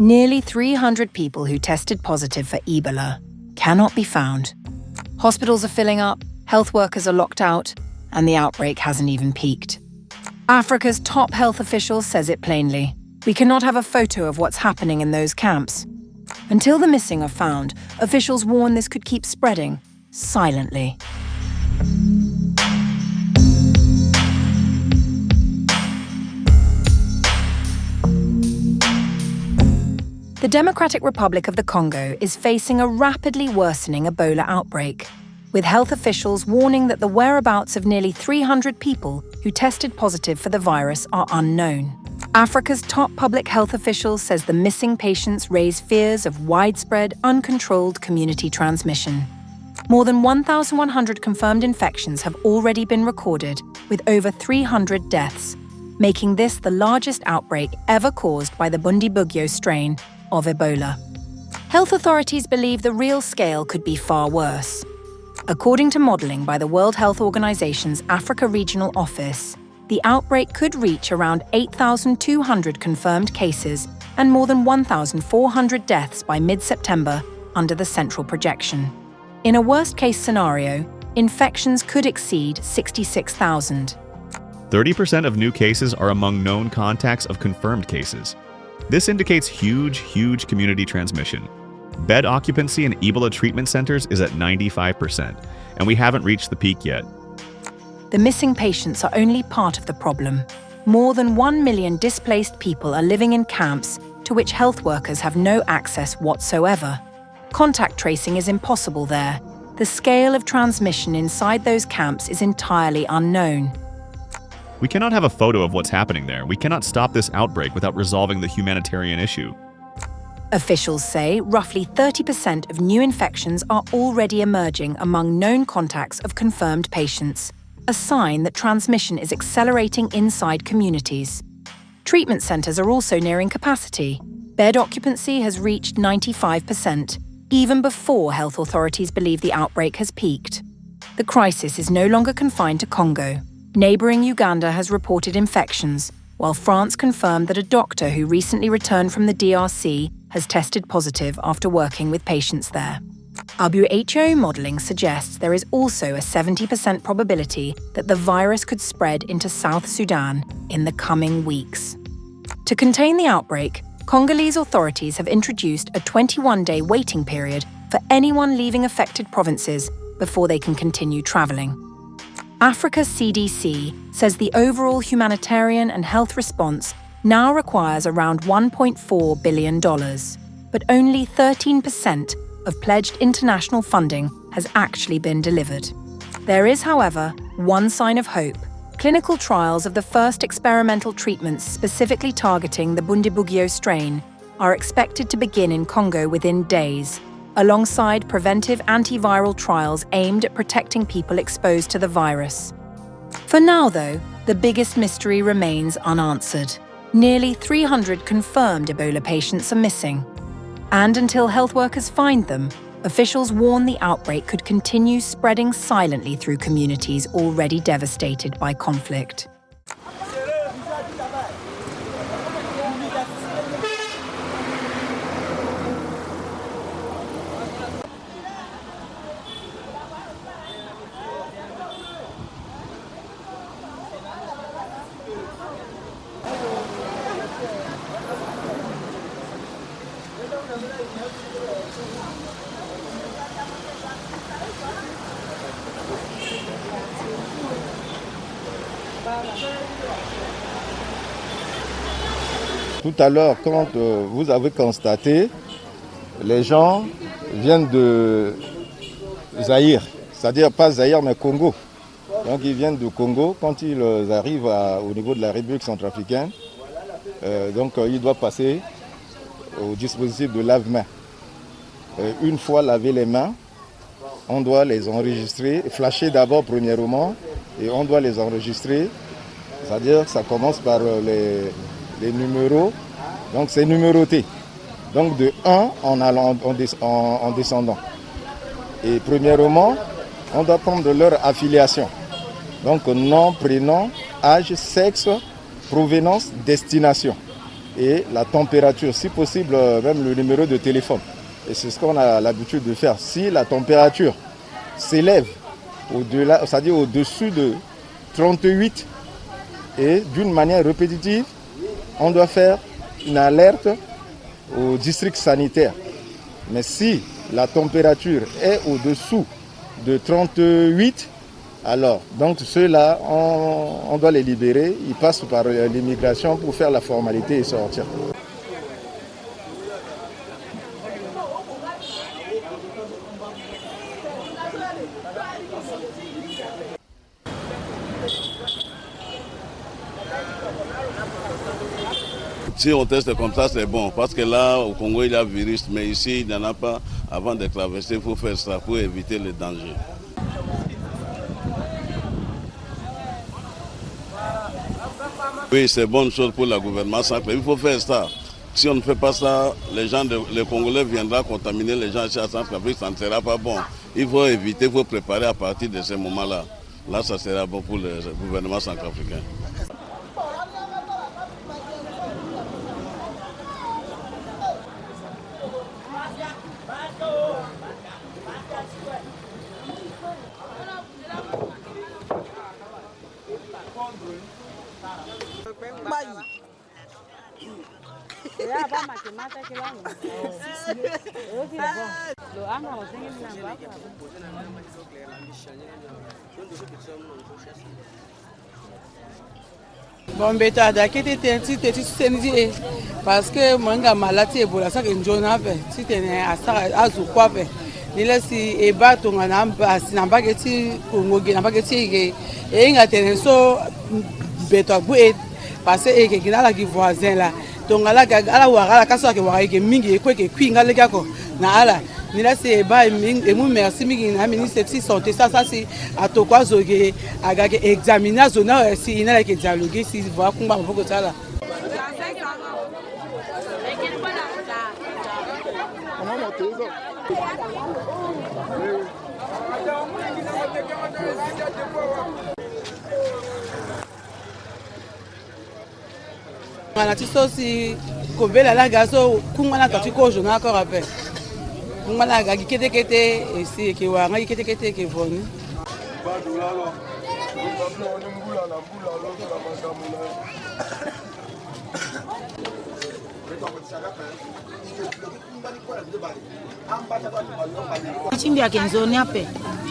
Nearly 300 people who tested positive for Ebola cannot be found. Hospitals are filling up, health workers are locked out, and the outbreak hasn't even peaked. Africa's top health official says it plainly. We cannot have a photo of what's happening in those camps. Until the missing are found, officials warn this could keep spreading silently. The Democratic Republic of the Congo is facing a rapidly worsening Ebola outbreak, with health officials warning that the whereabouts of nearly 300 people who tested positive for the virus are unknown. Africa's top public health official says the missing patients raise fears of widespread, uncontrolled community transmission. More than 1,100 confirmed infections have already been recorded, with over 300 deaths, making this the largest outbreak ever caused by the Bundibugyo strain of Ebola. Health authorities believe the real scale could be far worse. According to modelling by the World Health Organization's Africa Regional Office, the outbreak could reach around 8,200 confirmed cases and more than 1,400 deaths by mid-September under the central projection. In a worst-case scenario, infections could exceed 66,000. 30% of new cases are among known contacts of confirmed cases. This indicates huge community transmission. Bed occupancy in Ebola treatment centers is at 95%, and we haven't reached the peak yet. The missing patients are only part of the problem. More than 1 million displaced people are living in camps to which health workers have no access whatsoever. Contact tracing is impossible there. The scale of transmission inside those camps is entirely unknown. We cannot have a photo of what's happening there. We cannot stop this outbreak without resolving the humanitarian issue. Officials say roughly 30% of new infections are already emerging among known contacts of confirmed patients, a sign that transmission is accelerating inside communities. Treatment centers are also nearing capacity. Bed occupancy has reached 95%, even before health authorities believe the outbreak has peaked. The crisis is no longer confined to Congo. Neighbouring Uganda has reported infections, while France confirmed that a doctor who recently returned from the DRC has tested positive after working with patients there. WHO modelling suggests there is also a 70% probability that the virus could spread into South Sudan in the coming weeks. To contain the outbreak, Congolese authorities have introduced a 21-day waiting period for anyone leaving affected provinces before they can continue travelling. Africa's CDC says the overall humanitarian and health response now requires around $1.4 billion, but only 13% of pledged international funding has actually been delivered. There is, however, one sign of hope. Clinical trials of the first experimental treatments specifically targeting the Bundibugyo strain are expected to begin in Congo within days, alongside preventive antiviral trials aimed at protecting people exposed to the virus. For now, though, the biggest mystery remains unanswered. Nearly 300 confirmed Ebola patients are missing. And until health workers find them, officials warn the outbreak could continue spreading silently through communities already devastated by conflict. Tout à l'heure, quand vous avez constaté, les gens viennent de Zaïre, c'est-à-dire pas Zaïre mais Congo. Donc ils viennent du Congo. Quand ils arrivent au niveau de la République centrafricaine, ils doivent passer au dispositif de lave-mains. Une fois lavé les mains, on doit les enregistrer, flasher d'abord premièrement, et on doit les enregistrer. C'est-à-dire que ça commence par les numéros, donc c'est numéroté. Donc de 1 en descendant. Et premièrement, on doit prendre leur affiliation. Donc nom, prénom, âge, sexe, provenance, destination. et la température, si possible même le numéro de téléphone. Et c'est ce qu'on a l'habitude de faire. Si la température s'élève au-delà, c'est-à-dire au-dessus de 38 et d'une manière répétitive, on doit faire une alerte au district sanitaire. Mais si la température est au-dessous de 38, alors donc ceux-là, on doit les libérer. Ils passent par l'immigration pour faire la formalité et sortir. Si on teste comme ça, c'est bon. Parce que là, au Congo, il y a virus, mais ici, il n'y en a pas. Avant de traverser, il faut faire ça pour éviter les dangers. Oui, c'est bonne chose pour le gouvernement central. Il faut faire ça. Si on ne fait pas ça, les Congolais viendront contaminer les gens ici à Centrafrique, ça ne sera pas bon. Il faut éviter, il faut préparer à partir de ce moment-là. Là, ça sera bon pour le gouvernement centrafricain. Bon, bêta, d'accord, parce que moi, j'ai maladie Ebola, ça que je n'ai pas. Si tu es à quoi faire, il laisse et battre ton âme, si n'a pas été Congo, n'a pas été et il a tenu so bêta bouet, parce que il y a la voisin là. Donc à la ouara, quand ça que ouara que mingi, quoi que qui n'a le gars quoi, na ala. Ni là c'est bas et moi merci mingi na ministre de santé ça c'est à to quoi zoguer à examiner zona si il n'a que dialoguer si voir comment on peut ça là. On a aussi kobela la gazo kungana tatiko jona encore après kungana ga kete et si ke wa ngai kete ke voni chimbi akenzoni ape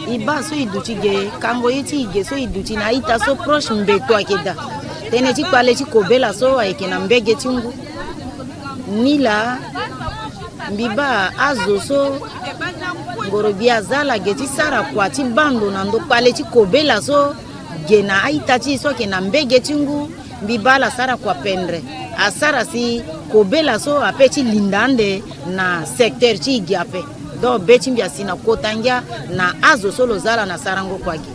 iba so iduchige kango yiti ige so iduchi na ita so proche mbeto akeda tene chipale chikobela so aikena mbege chingu nila mbiba azo so ngorobia zala geti sara kwa chibando na ndo pale chikobela so gena aita chi so kena mbege chingu mbiba la sara kwa pendre asara si kobela so apechi lindande na secteur chi giape do bechimbia sina kotangya na azo solo zala na sarango kwagi